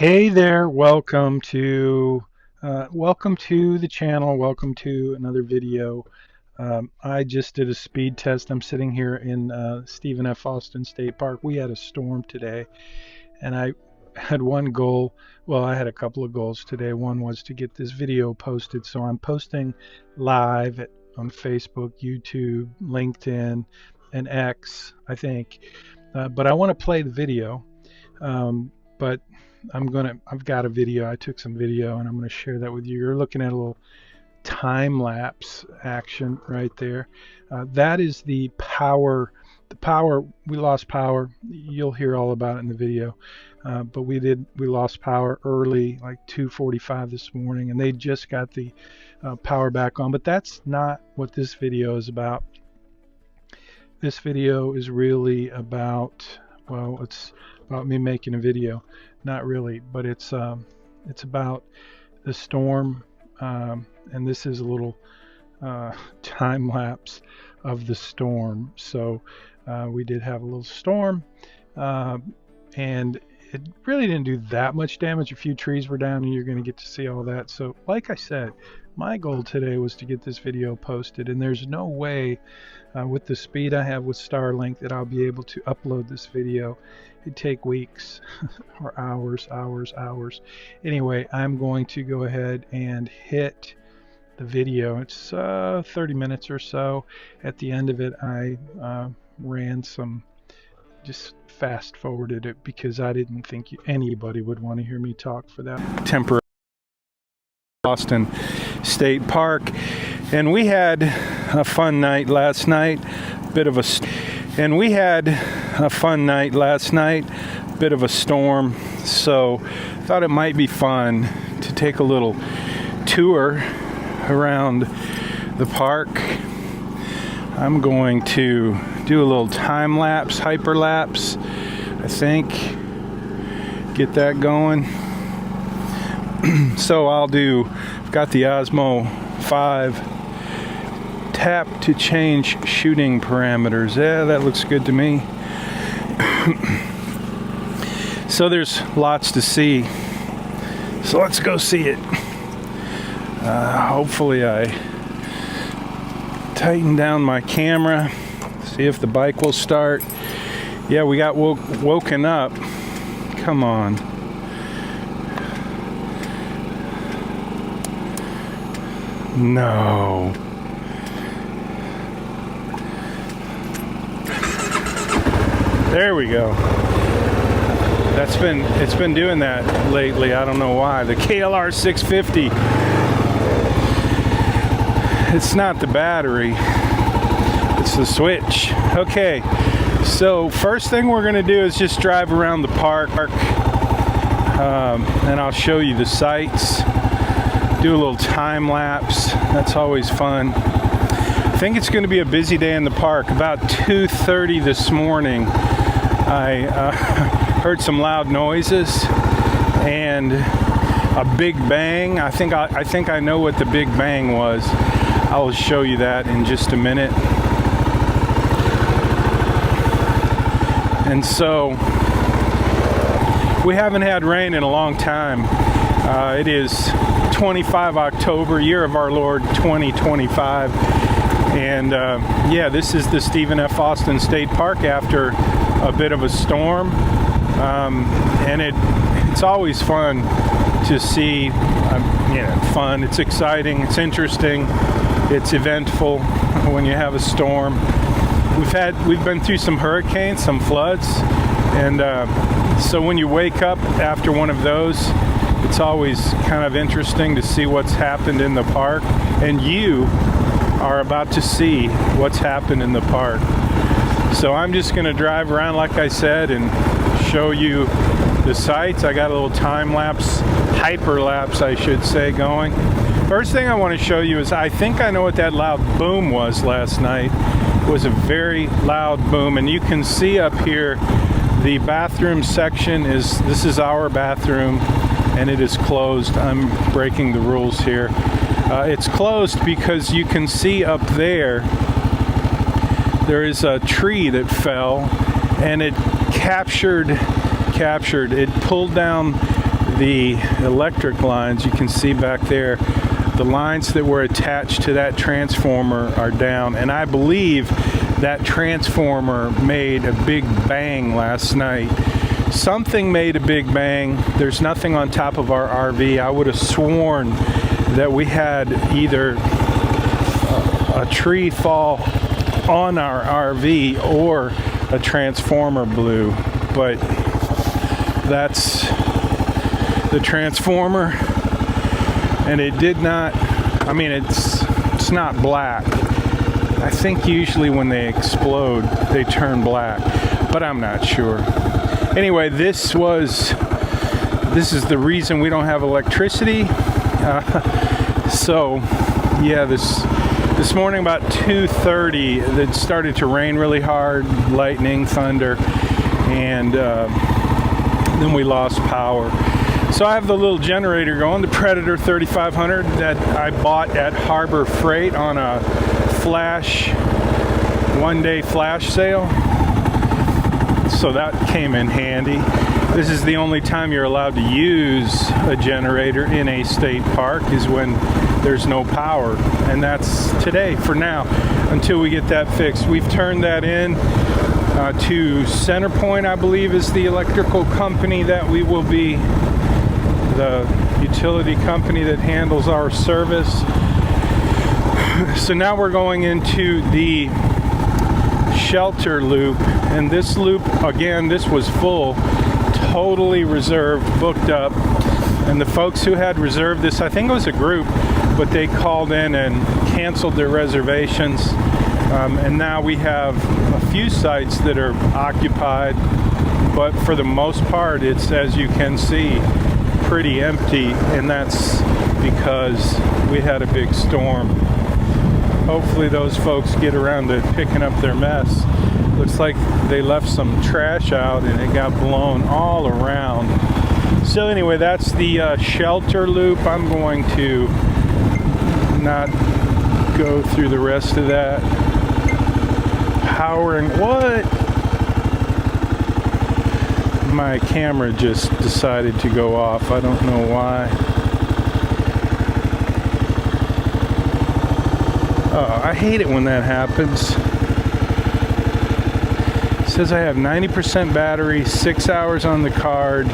Hey there, welcome to the channel. Welcome to another video. I just did a speed test. I'm sitting here in Stephen F. Austin State Park. We had a storm today, and I had one goal. Well, I had a couple of goals today. One was to get this video posted, so I'm posting live on Facebook, YouTube, LinkedIn, and X, I think. But I want to play the video. But I've got a video. I took some video and I'm going to share that with you. You're looking at a little time-lapse action right there. That is the power. We lost power. You'll hear all about it in the video. But we lost power early, like 2:45 this morning, and they just got the power back on. But that's not what this video is about. This video is really about, well, it's about me making a video. Not really, but it's about the storm, and this is a little time lapse of the storm. So we did have a little storm, and it really didn't do that much damage. A few trees were down, and you're going to get to see all that. So like I said, my goal today was to get this video posted, and there's no way with the speed I have with Starlink that I'll be able to upload this video. It'd take weeks or hours. Anyway, I'm going to go ahead and hit the video. It's 30 minutes or so. At the end of it, I just fast forwarded it because I didn't think anybody would want to hear me talk for that temporary. Austin State Park, and we had a fun night last night. Bit of a storm, so thought it might be fun to take a little tour around the park. I'm going to do a little time-lapse, hyperlapse, I think, get that going. So I've got the Osmo 5, tap to change shooting parameters. Yeah, that looks good to me. So there's lots to see. So let's go see it. Hopefully I tighten down my camera, see if the bike will start. Yeah, we got woken up. Come on. No. There we go. It's been doing that lately. I don't know why. The KLR 650. It's not the battery. It's the switch. Okay. So first thing we're going to do is just drive around the park, and I'll show you the sights. Do a little time lapse. That's always fun. I think it's going to be a busy day in the park. About 2:30 this morning, I heard some loud noises and a big bang. I think I know what the big bang was. I will show you that in just a minute. And so we haven't had rain in a long time. It is 25 October, year of our Lord 2025, and yeah, this is the Stephen F. Austin State Park after a bit of a storm, and it's always fun to see. Fun. It's exciting. It's interesting. It's eventful when you have a storm. We've been through some hurricanes, some floods, and so when you wake up after one of those, it's always kind of interesting to see what's happened in the park, and you are about to see what's happened in the park. So I'm just going to drive around, like I said, and show you the sights. I got a little time-lapse, hyperlapse, I should say, going. First thing I want to show you is I think I know what that loud boom was last night. It was a very loud boom, and you can see up here the bathroom section this is our bathroom, and it is closed. I'm breaking the rules here. It's closed because you can see up there is a tree that fell, and it pulled down the electric lines. You can see back there, the lines that were attached to that transformer are down, and I believe that transformer made a big bang last night. Something made a big bang. There's nothing on top of our RV. I would have sworn that we had either a tree fall on our RV or a transformer blew, but that's the transformer, and it did not, I mean, it's not black. I think usually when they explode they turn black, but I'm not sure. Anyway, this is the reason we don't have electricity. So yeah, this morning about 2:30 it started to rain really hard, lightning, thunder, and then we lost power. So I have the little generator going, the Predator 3500 that I bought at Harbor Freight on a one-day flash sale. So that came in handy. This is the only time you're allowed to use a generator in a state park, is when there's no power, and that's today for now until we get that fixed. We've turned that in to CenterPoint, I believe is the electrical company that we will be, the utility company that handles our service. So now we're going into the shelter loop, and this loop, again, this was full, totally reserved, booked up, and the folks who had reserved this, I think it was a group, but they called in and canceled their reservations, and now we have a few sites that are occupied, but for the most part it's, as you can see, pretty empty, and that's because we had a big storm. Hopefully those folks get around to picking up their mess. Looks like they left some trash out and it got blown all around. So anyway, that's the shelter loop. I'm going to not go through the rest of that. Powering, what? My camera just decided to go off. I don't know why. Oh, I hate it when that happens. It says I have 90% battery, 6 hours on the card.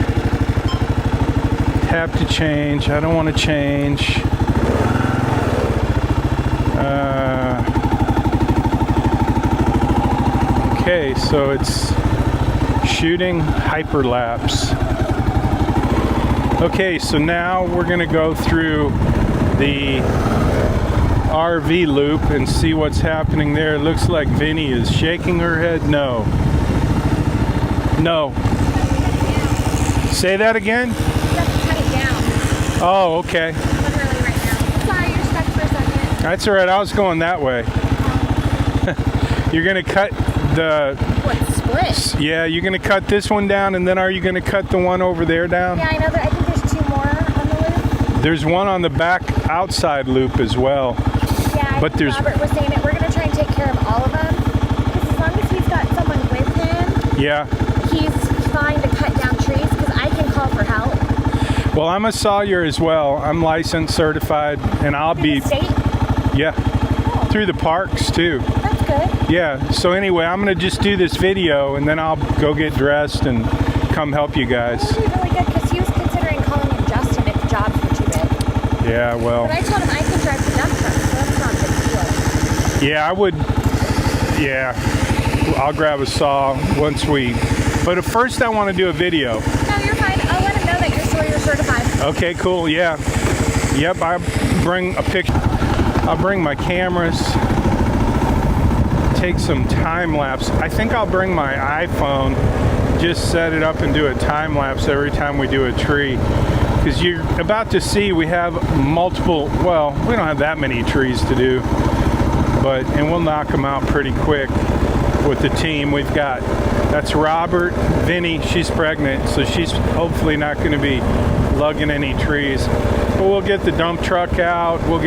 Tap to change. I don't want to change. Okay, so it's shooting hyperlapse. Okay, so now we're going to go through the RV loop and see what's happening there. It looks like Vinny is shaking her head no. No. Say that again? You have to cut it down. Oh, okay. Literally right now. Sorry, you're stuck for a second. That's all right. I was going that way. You're going to cut the... What, split? Yeah, you're going to cut this one down, and then are you going to cut the one over there down? Yeah, I know that. I think there's 2 more on the loop. There's one on the back outside loop as well. Yeah, but there's... Robert was saying that we're going to try and take care of all of them. Because as long as he's got someone with him, yeah, he's fine to cut down trees, because I can call for help. Well, I'm a sawyer as well. I'm licensed, certified, and I'll be... The state? Yeah. Oh. Through the parks, too. That's good. Yeah, so anyway, I'm going to just do this video, and then I'll go get dressed and come help you guys. That would be really good, because he was considering calling in Justin if the jobs were too big. Yeah, well... But I told him I can drive the dump truck, so that's not a big deal. Yeah, I would... Yeah, I'll grab a saw once we... But at first I want to do a video. No, you're fine. I'll let him know that you're Sawyer certified. Okay, cool, yeah. Yep, I'll bring a picture. I'll bring my cameras. Take some time-lapse. I think I'll bring my iPhone, just set it up and do a time-lapse every time we do a tree. Because you're about to see we have multiple, well, we don't have that many trees to do, and we'll knock them out pretty quick with the team we've got. That's Robert, Vinny, she's pregnant, so she's hopefully not going to be lugging any trees. But we'll get the dump truck out, we'll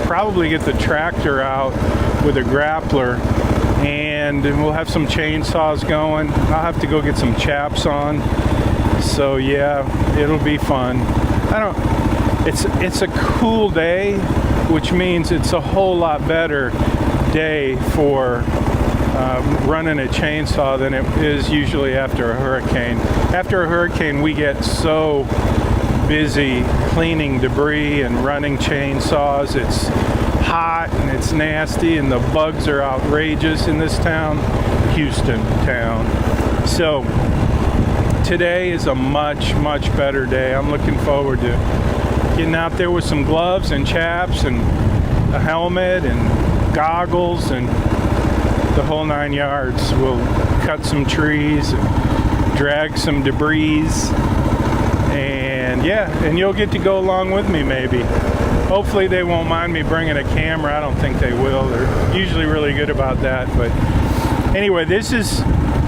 probably get the tractor out with a grappler, and we'll have some chainsaws going. I'll have to go get some chaps on. So yeah, it'll be fun. It's a cool day, which means it's a whole lot better day for running a chainsaw than it is usually after a hurricane. After a hurricane, we get so busy cleaning debris and running chainsaws. It's hot and it's nasty and the bugs are outrageous in this town, Houston town. So today is a much better day. I'm looking forward to getting out there with some gloves and chaps and a helmet and goggles and the whole 9 yards. We'll cut some trees and drag some debris, and yeah, and you'll get to go along with me maybe. Hopefully they won't mind me bringing a camera. I don't think they will. They're usually really good about that. But anyway, this is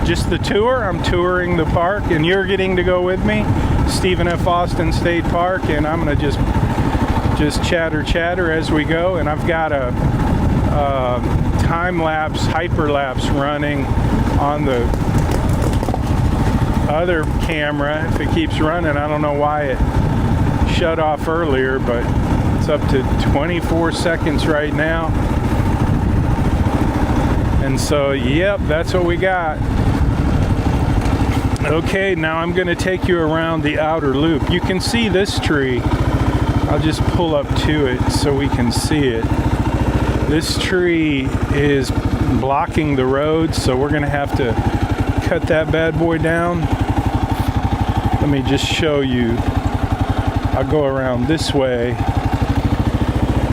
just the tour. I'm touring the park and you're getting to go with me. Stephen F. Austin State Park, and I'm gonna just chatter as we go. And I've got a time-lapse, hyperlapse running on the other camera. If it keeps running, I don't know why it shut off earlier, but it's up to 24 seconds right now. And so, yep, that's what we got. Okay, now I'm going to take you around the outer loop. You can see this tree. I'll just pull up to it so we can see it. This tree is blocking the road, so we're going to have to cut that bad boy down. Let me just show you. I'll go around this way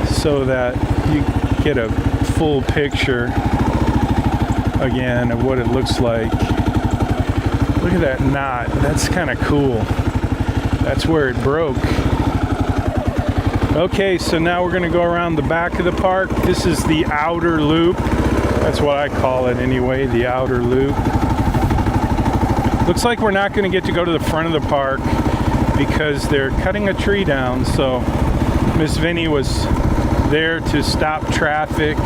so that you get a full picture again of what it looks like. Look at that knot. That's kind of cool. That's where it broke. Okay, so now we're going to go around the back of the park. This is the outer loop. That's what I call it anyway, the outer loop. Looks like we're not going to get to go to the front of the park because they're cutting a tree down. So Miss Vinnie was there to stop traffic,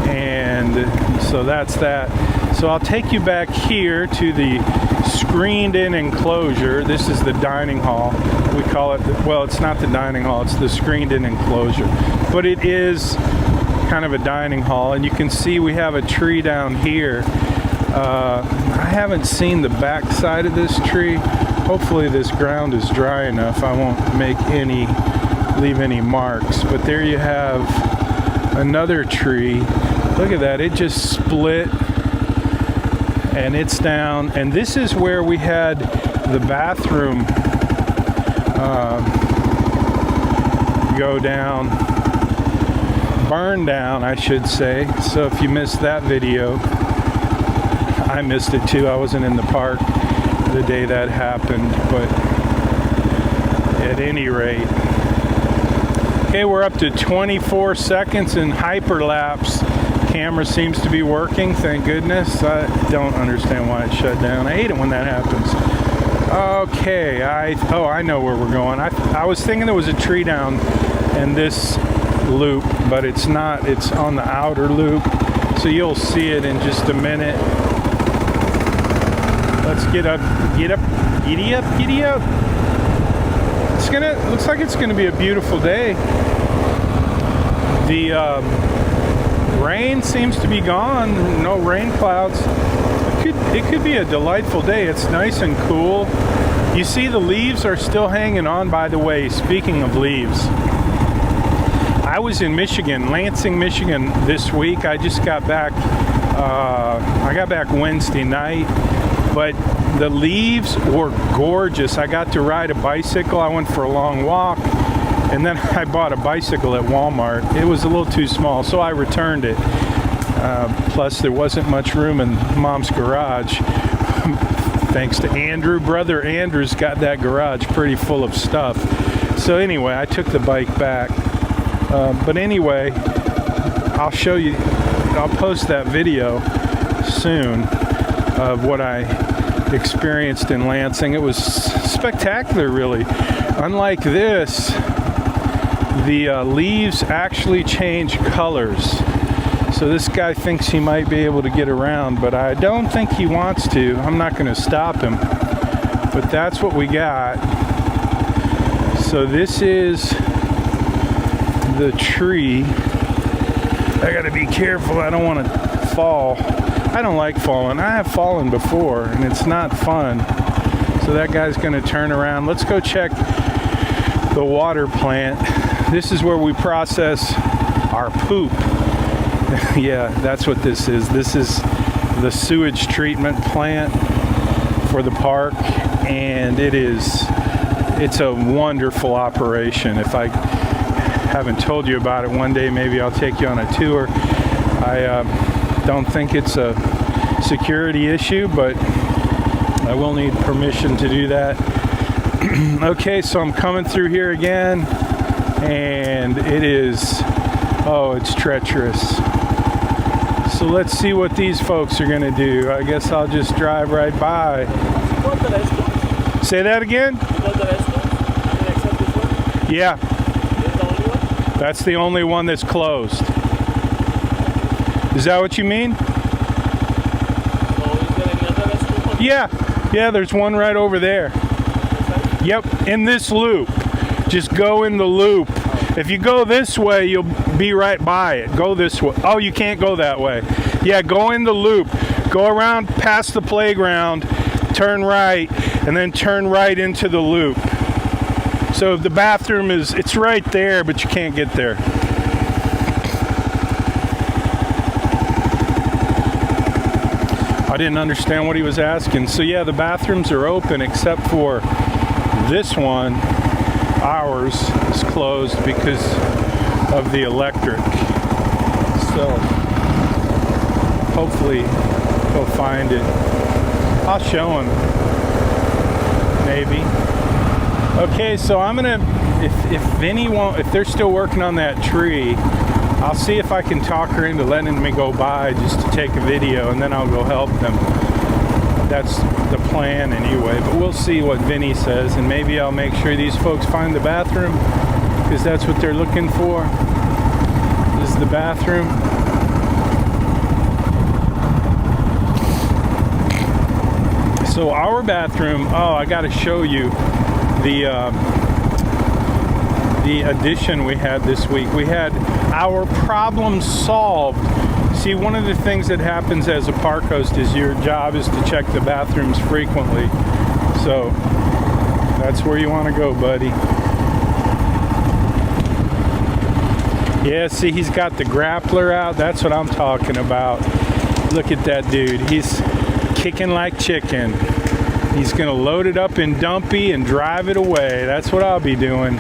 and so that's that. So I'll take you back here to the screened-in enclosure. This is the dining hall. We call it, well, it's not the dining hall, it's the screened-in enclosure. But it is kind of a dining hall, and you can see we have a tree down here. I haven't seen the back side of this tree. Hopefully this ground is dry enough. I won't leave any marks. But there you have another tree. Look at that, it just split. And it's down, and this is where we had the bathroom go down, burn down, I should say. So if you missed that video, I missed it too. I wasn't in the park the day that happened, but at any rate. Okay, we're up to 24 seconds in hyperlapse. Camera seems to be working, thank goodness. I don't understand why it shut down. I hate it when that happens. Okay, I know where we're going. I was thinking there was a tree down in this loop, but it's not. It's on the outer loop, so you'll see it in just a minute. Let's get up, giddy up. Looks like it's gonna be a beautiful day. The rain seems to be gone. No rain clouds. It could be a delightful day. It's nice and cool. You see the leaves are still hanging on. By the way, speaking of leaves, I was in Michigan, Lansing, Michigan this week. I just got back. I got back Wednesday night, but the leaves were gorgeous. I got to ride a bicycle. I went for a long walk. And then I bought a bicycle at Walmart. It was a little too small, so I returned it. Plus, there wasn't much room in Mom's garage. Thanks to Andrew. Brother Andrew's got that garage pretty full of stuff. So anyway, I took the bike back. But anyway, I'll show you. I'll post that video soon of what I experienced in Lansing. It was spectacular, really. Unlike this, the leaves actually change colors. So this guy thinks he might be able to get around, but I don't think he wants to. I'm not going to stop him. but that's what we got. So this is the tree. I gotta be careful, I don't want to fall. I don't like falling. I have fallen before and it's not fun. So that guy's gonna turn around. Let's go check the water plant. This is where we process our poop. Yeah, that's what this is. This is the sewage treatment plant for the park, and it's a wonderful operation. If I haven't told you about it, one day maybe I'll take you on a tour. I don't think it's a security issue, but I will need permission to do that. Okay, so I'm coming through here again, and it's treacherous. So let's see what these folks are gonna do. I guess I'll just drive right by. Say that again? Yeah. That's the only one that's closed. Is that what you mean? Yeah, there's one right over there. Yep, in this loop. Just go in the loop. If you go this way, you'll be right by it. Go this way. Oh, you can't go that way. Yeah, go in the loop. Go around past the playground, turn right, and then turn right into the loop. So the bathroom it's right there, but you can't get there. I didn't understand what he was asking. So yeah, the bathrooms are open except for this one. Ours is closed because of the electric. So hopefully he'll find it. I'll show him. Maybe. Okay, so I'm gonna, if Vinny won't, if they're still working on that tree, I'll see if I can talk her into letting me go by just to take a video, and then I'll go help them. That's the plan anyway, but we'll see what Vinny says, and maybe I'll make sure these folks find the bathroom, because that's what they're looking for. This is the bathroom. So our bathroom, I gotta show you the addition we had this week. We had our problem solved. See, one of the things that happens as a park host is your job is to check the bathrooms frequently. So that's where you want to go, buddy. Yeah, see, he's got the grappler out. That's what I'm talking about. Look at that dude. He's kicking like chicken. He's going to load it up in dumpy and drive it away. That's what I'll be doing.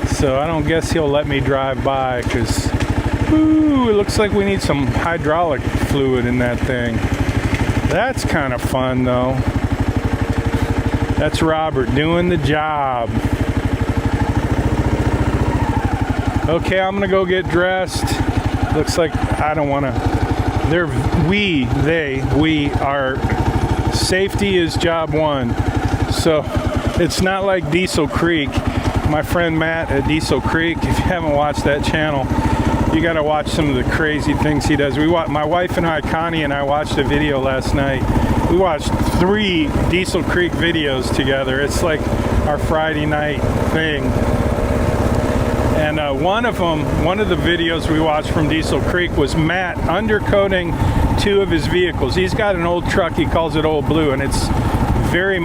So I don't guess he'll let me drive by because, it looks like we need some hydraulic fluid in that thing. That's kind of fun, though. That's Robert doing the job. Okay, I'm going to go get dressed. Looks like I don't want to... We are... Safety is job one. So it's not like Diesel Creek. My friend Matt at Diesel Creek, if you haven't watched that channel, you got to watch some of the crazy things he does. My wife and I, Connie and I, watched a video last night. We watched 3 Diesel Creek videos together. It's like our Friday night thing. And one of the videos we watched from Diesel Creek was Matt undercoating 2 of his vehicles. He's got an old truck, he calls it Old Blue, and it's very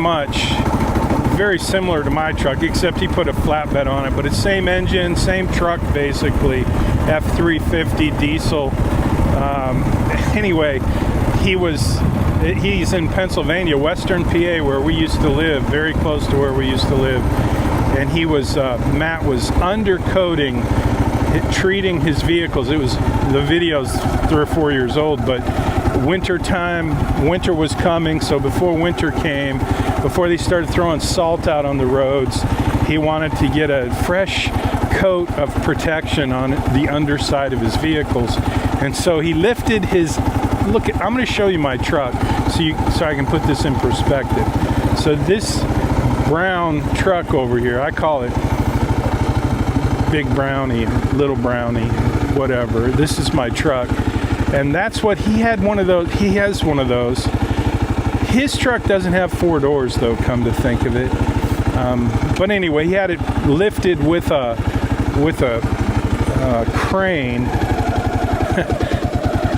similar to my truck, except he put a flatbed on it, but it's same engine, same truck basically, F350 diesel. Anyway, he's in Pennsylvania, Western PA, where we used to live, very close to where we used to live, and Matt was undercoating, treating his vehicles. The video's 3 or 4 years old, but winter was coming, so before winter came, before they started throwing salt out on the roads, he wanted to get a fresh coat of protection on the underside of his vehicles. And so he lifted I'm going to show you my truck so I can put this in perspective. So this brown truck over here, I call it Big Brownie, Little Brownie, whatever. This is my truck. And that's what he had one of those. He has one of those. His truck doesn't have 4 doors though, come to think of it. But anyway, he had it lifted with a crane,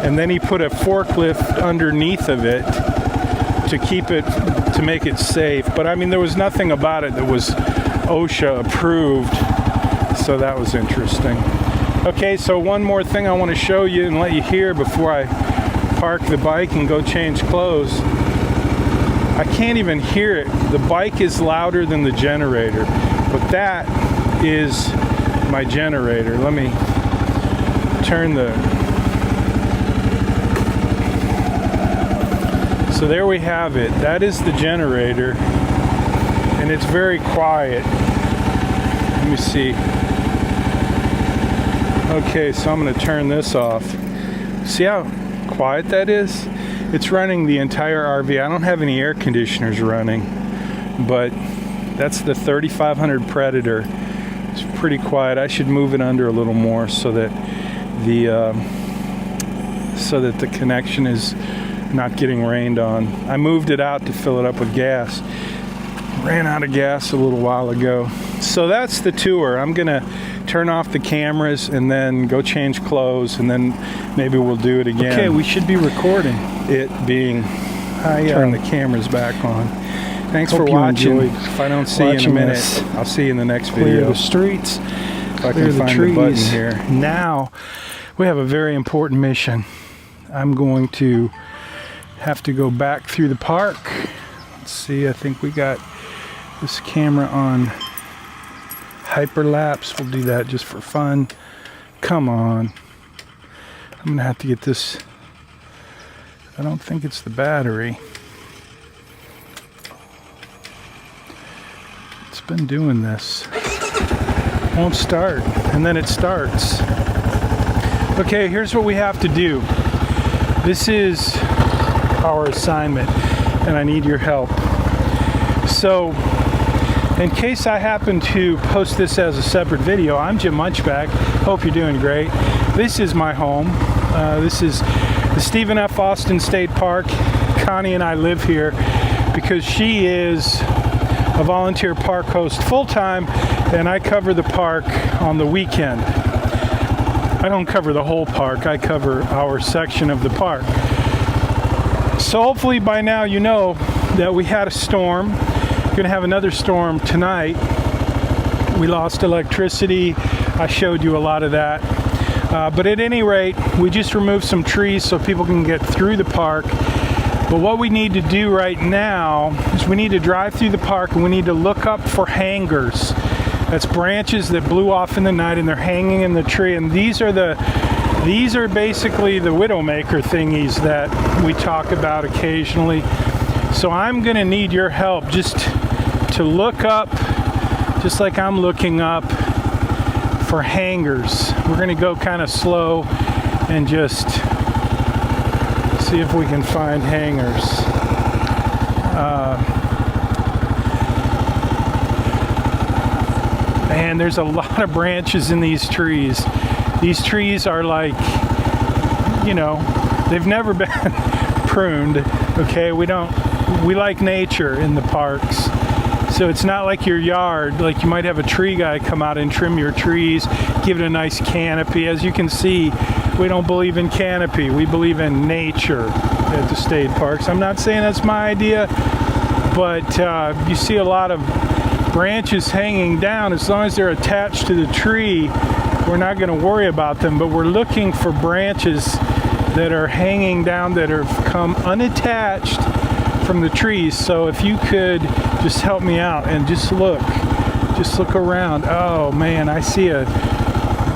and then he put a forklift underneath of it to make it safe. But I mean, there was nothing about it that was OSHA approved, so that was interesting. Okay, so one more thing I want to show you and let you hear before I park the bike and go change clothes. I can't even hear it. The bike is louder than the generator, but that is my generator. Let me turn so there we have it. That is the generator, and it's very quiet. Let me see. Okay, so I'm going to turn this off. See how quiet that is? It's running the entire RV. I don't have any air conditioners running, but that's the 3500 Predator. It's pretty quiet. I should move it under a little more so that the connection is not getting rained on. I moved it out to fill it up with gas. Ran out of gas a little while ago. So that's the tour. I'm gonna turn off the cameras and then go change clothes, and then maybe we'll do it again. Okay, we should be recording. It being, turn the cameras back on. Thanks for watching. If I don't see you in a minute, I'll see you in the next video. Clear the streets, if I can find the button here. Now, we have a very important mission. I'm going to have to go back through the park. Let's see, I think we got this camera on hyperlapse. We'll do that just for fun. Come on. I'm gonna have to get this. I don't think it's the battery. It's been doing this. Won't start, and then it starts. Okay, here's what we have to do. This is our assignment, and I need your help. So, in case I happen to post this as a separate video, I'm Jim Munchback. Hope you're doing great. This is my home. This is the Stephen F. Austin State Park. Connie and I live here because she is a volunteer park host full-time, and I cover the park on the weekend. I don't cover the whole park. I cover our section of the park. So hopefully by now you know that we had a storm. We're going to have another storm tonight. We lost electricity. I showed you a lot of that. But at any rate, we just removed some trees so people can get through the park. But what we need to do right now is we need to drive through the park, and we need to look up for hangers. That's branches that blew off in the night and they're hanging in the tree. And these are basically the widowmaker thingies that we talk about occasionally. So I'm gonna need your help just to look up, just like I'm looking up, for hangers. We're gonna go kind of slow and just see if we can find hangers. And there's a lot of branches in these trees. These trees are like, you know, they've never been pruned, okay? We like nature in the parks. So it's not like your yard, like you might have a tree guy come out and trim your trees, give it a nice canopy. As you can see, we don't believe in canopy. We believe in nature at the state parks. I'm not saying that's my idea, but you see a lot of branches hanging down. As long as they're attached to the tree, we're not going to worry about them, but we're looking for branches that are hanging down that have come unattached from the trees. So if you could just help me out and just look around. Oh man, I see a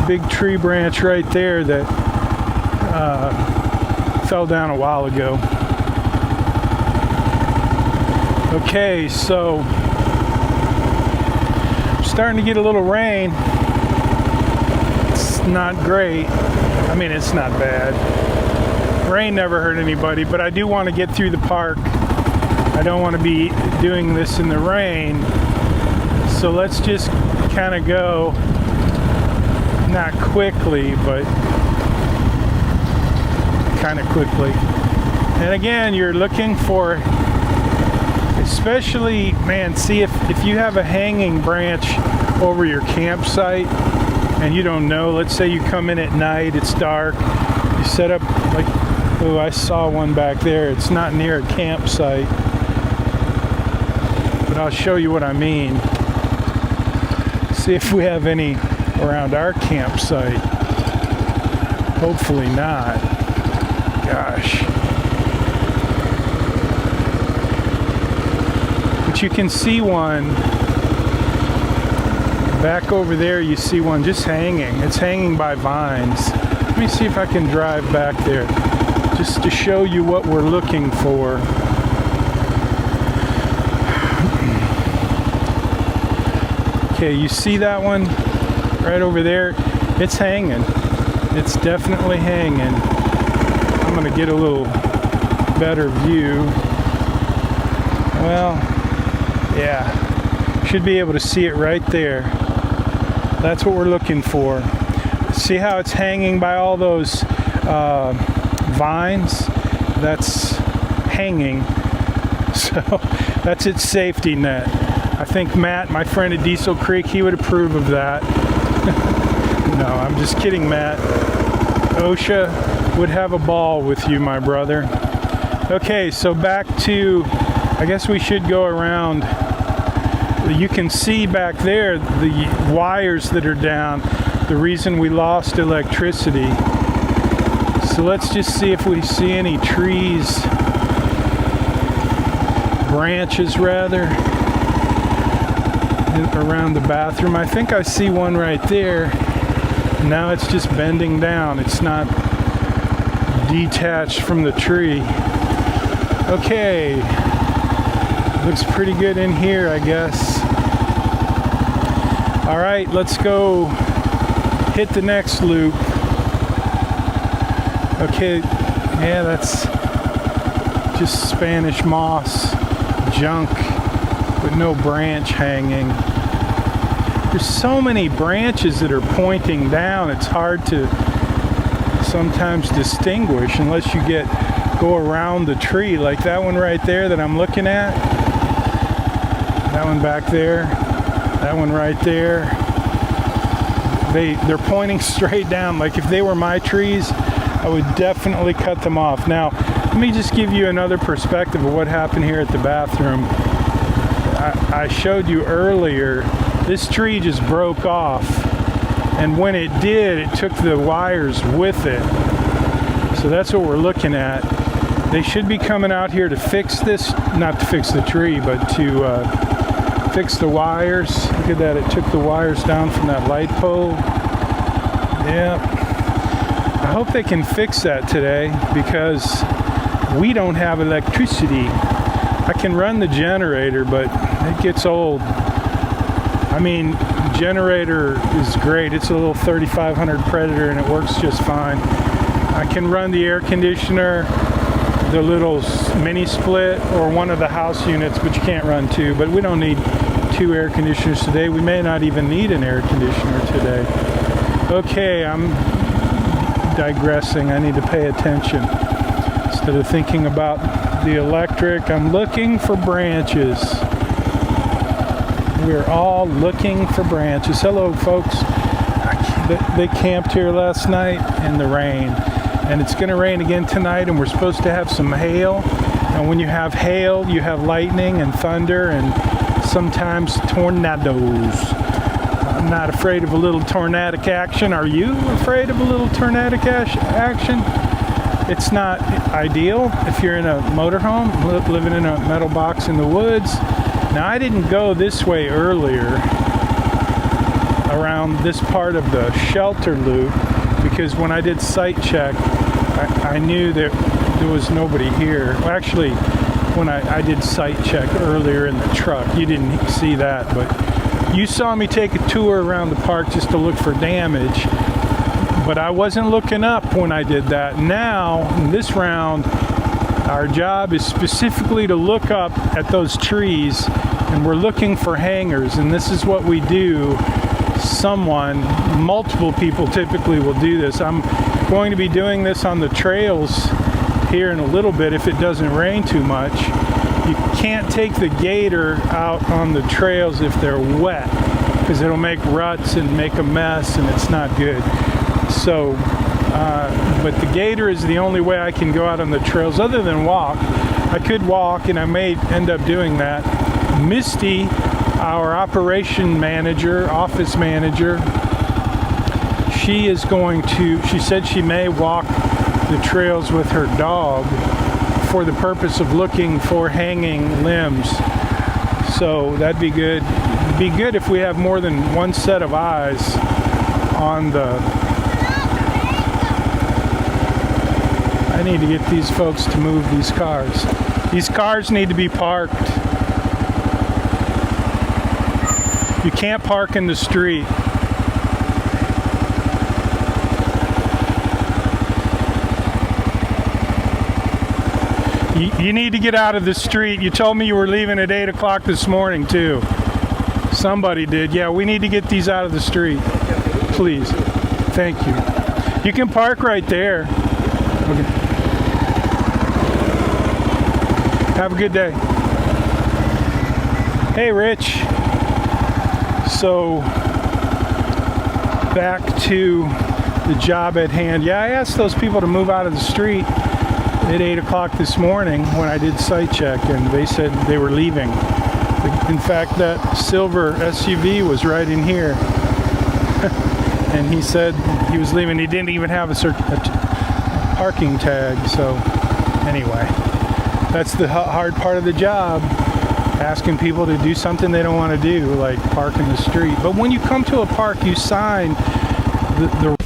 big tree branch right there that fell down a while ago. Okay, so starting to get a little rain. It's not great. I mean, it's not bad. Rain never hurt anybody, but I do want to get through the park. I don't want to be doing this in the rain. So let's just kind of go, not quickly, but kind of quickly. And again, you're looking for Especially, man, see if you have a hanging branch over your campsite and you don't know, let's say you come in at night, it's dark, you set up like, oh, I saw one back there. It's not near a campsite, but I'll show you what I mean. See if we have any around our campsite. Hopefully not. Gosh. But you can see one back over there. You see one just hanging. It's hanging by vines. Let me see if I can drive back there just to show you what we're looking for. Okay, you see that one right over there? It's hanging. It's definitely hanging. I'm going to get a little better view. Well, yeah, should be able to see it right there. That's what we're looking for. See how it's hanging by all those vines? That's hanging. So that's its safety net. I think Matt, my friend at Diesel Creek, he would approve of that. No, I'm just kidding, Matt. OSHA would have a ball with you, my brother. Okay, so back to, I guess we should go around. You can see back there the wires that are down, the reason we lost electricity. So let's just see if we see any trees, branches rather, around the bathroom. I think I see one right there. Now it's just bending down. It's not detached from the tree. Okay. Looks pretty good in here, I guess. All right, let's go hit the next loop. Okay, yeah, that's just Spanish moss junk with no branch hanging. There's so many branches that are pointing down, it's hard to sometimes distinguish unless you go around the tree, like that one right there that I'm looking at. That one back there, that one right there. They're pointing straight down. Like if they were my trees, I would definitely cut them off. Now, let me just give you another perspective of what happened here at the bathroom. I showed you earlier, this tree just broke off, and when it did, it took the wires with it. So that's what we're looking at. They should be coming out here to fix this, not to fix the tree, but to fix the wires. Look at that, it took the wires down from that light pole. Yeah, I hope they can fix that today because we don't have electricity. I can run the generator, but it gets old. I mean, generator is great. It's a little 3500 Predator and it works just fine. I can run the air conditioner, the little mini split, or one of the house units, but you can't run two. But we don't need two air conditioners today. We may not even need an air conditioner today. Okay, I'm digressing. I need to pay attention. Instead of thinking about the electric, I'm looking for branches. We're all looking for branches. Hello, folks. They camped here last night in the rain, and it's going to rain again tonight, and we're supposed to have some hail. And when you have hail, you have lightning and thunder and sometimes tornadoes. I'm not afraid of a little tornadic action. Are you afraid of a little tornadic action? It's not ideal if you're in a motorhome, living in a metal box in the woods. Now, I didn't go this way earlier around this part of the shelter loop because when I did site check, I knew that there was nobody here. Well, actually, when I did site check earlier in the truck, you didn't see that, but you saw me take a tour around the park just to look for damage. But I wasn't looking up when I did that. Now, in this round, our job is specifically to look up at those trees, and we're looking for hangers, and this is what we do. Multiple people typically will do this. I'm going to be doing this on the trails here in a little bit if it doesn't rain too much. You can't take the gator out on the trails if they're wet, because it'll make ruts and make a mess, and it's not good. So, but the gator is the only way I can go out on the trails other than walk. I could walk, and I may end up doing that. Misty, our operation manager, office manager, she said she may walk the trails with her dog for the purpose of looking for hanging limbs. So that'd be good. It'd be good if we have more than one set of eyes on the... I need to get these folks to move these cars. These cars need to be parked. You can't park in the street. You need to get out of the street. You told me you were leaving at 8 o'clock this morning, too. Somebody did. Yeah, we need to get these out of the street. Please. Thank you. You can park right there. Okay. Have a good day. Hey, Rich. So, back to the job at hand. Yeah, I asked those people to move out of the street at 8 o'clock this morning when I did site check, and they said they were leaving. In fact, that silver SUV was right in here. And he said he was leaving. He didn't even have a parking tag. So anyway, that's the hard part of the job, asking people to do something they don't want to do, like park in the street. But when you come to a park, you sign the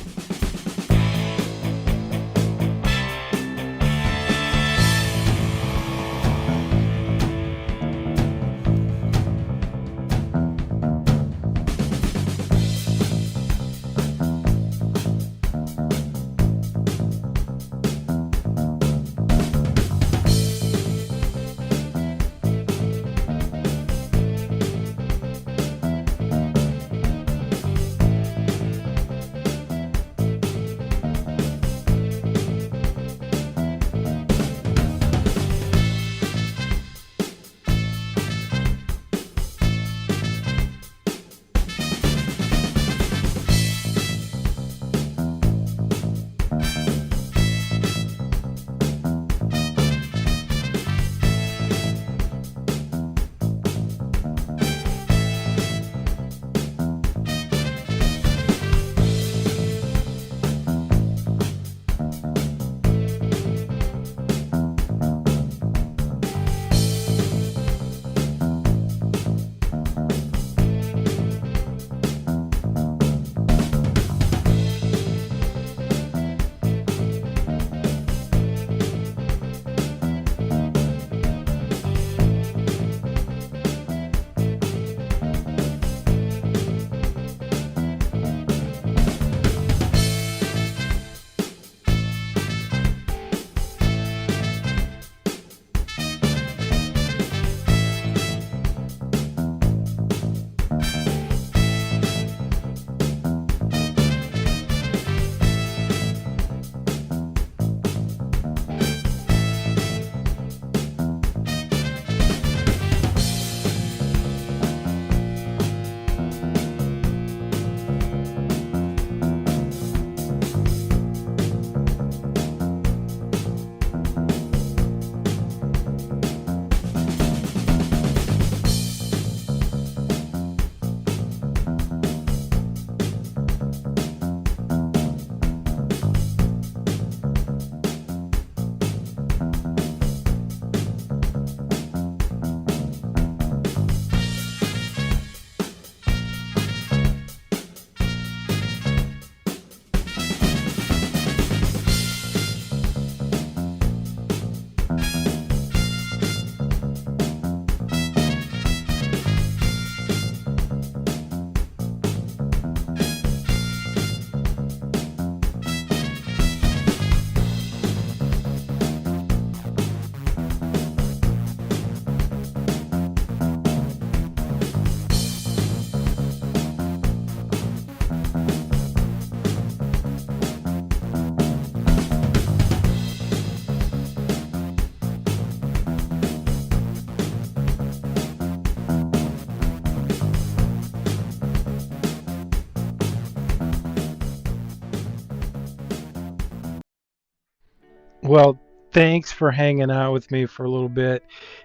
Well, thanks for hanging out with me for a little bit.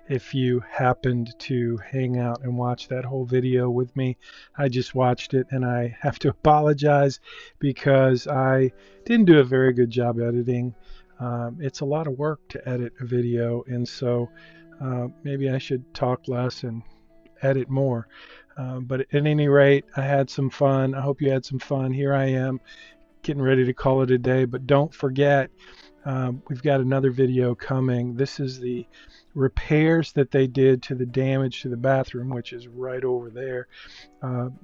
If you happened to hang out and watch that whole video with me, I just watched it and I have to apologize because I didn't do a very good job editing. It's a lot of work to edit a video, and so maybe I should talk less and edit more. But at any rate, I had some fun. I hope you had some fun. Here I am getting ready to call it a day, but don't forget, we've got another video coming. This is the repairs that they did to the damage to the bathroom, which is right over there.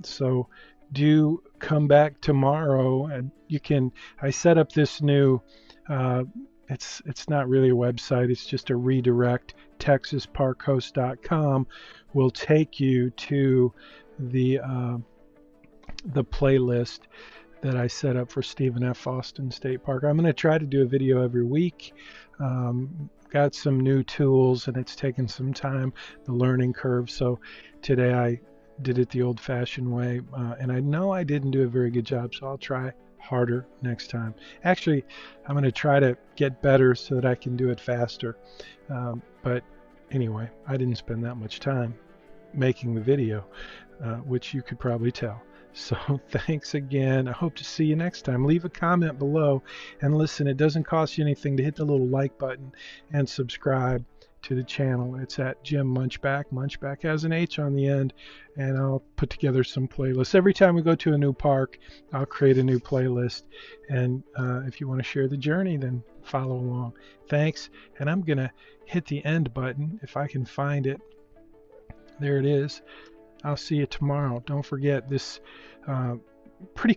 So do come back tomorrow, and you can. I set up this new. Uh, it's not really a website. It's just a redirect. TexasParkHost.com will take you to the playlist that I set up for Stephen F. Austin State Park. I'm going to try to do a video every week. Got some new tools and it's taken some time, the learning curve. So today I did it the old-fashioned way, and I know I didn't do a very good job, so I'll try harder next time. Actually, I'm going to try to get better so that I can do it faster. But anyway, I didn't spend that much time making the video, which you could probably tell. So thanks again. I hope to see you next time. Leave a comment below, and listen, it doesn't cost you anything to hit the little like button and subscribe to the channel. It's at Jim Munchback. Munchback has an H on the end, and I'll put together some playlists. Every time we go to a new park, I'll create a new playlist, and if you want to share the journey, then follow along. Thanks, and I'm going to hit the end button if I can find it. There it is. I'll see you tomorrow. Don't forget this pretty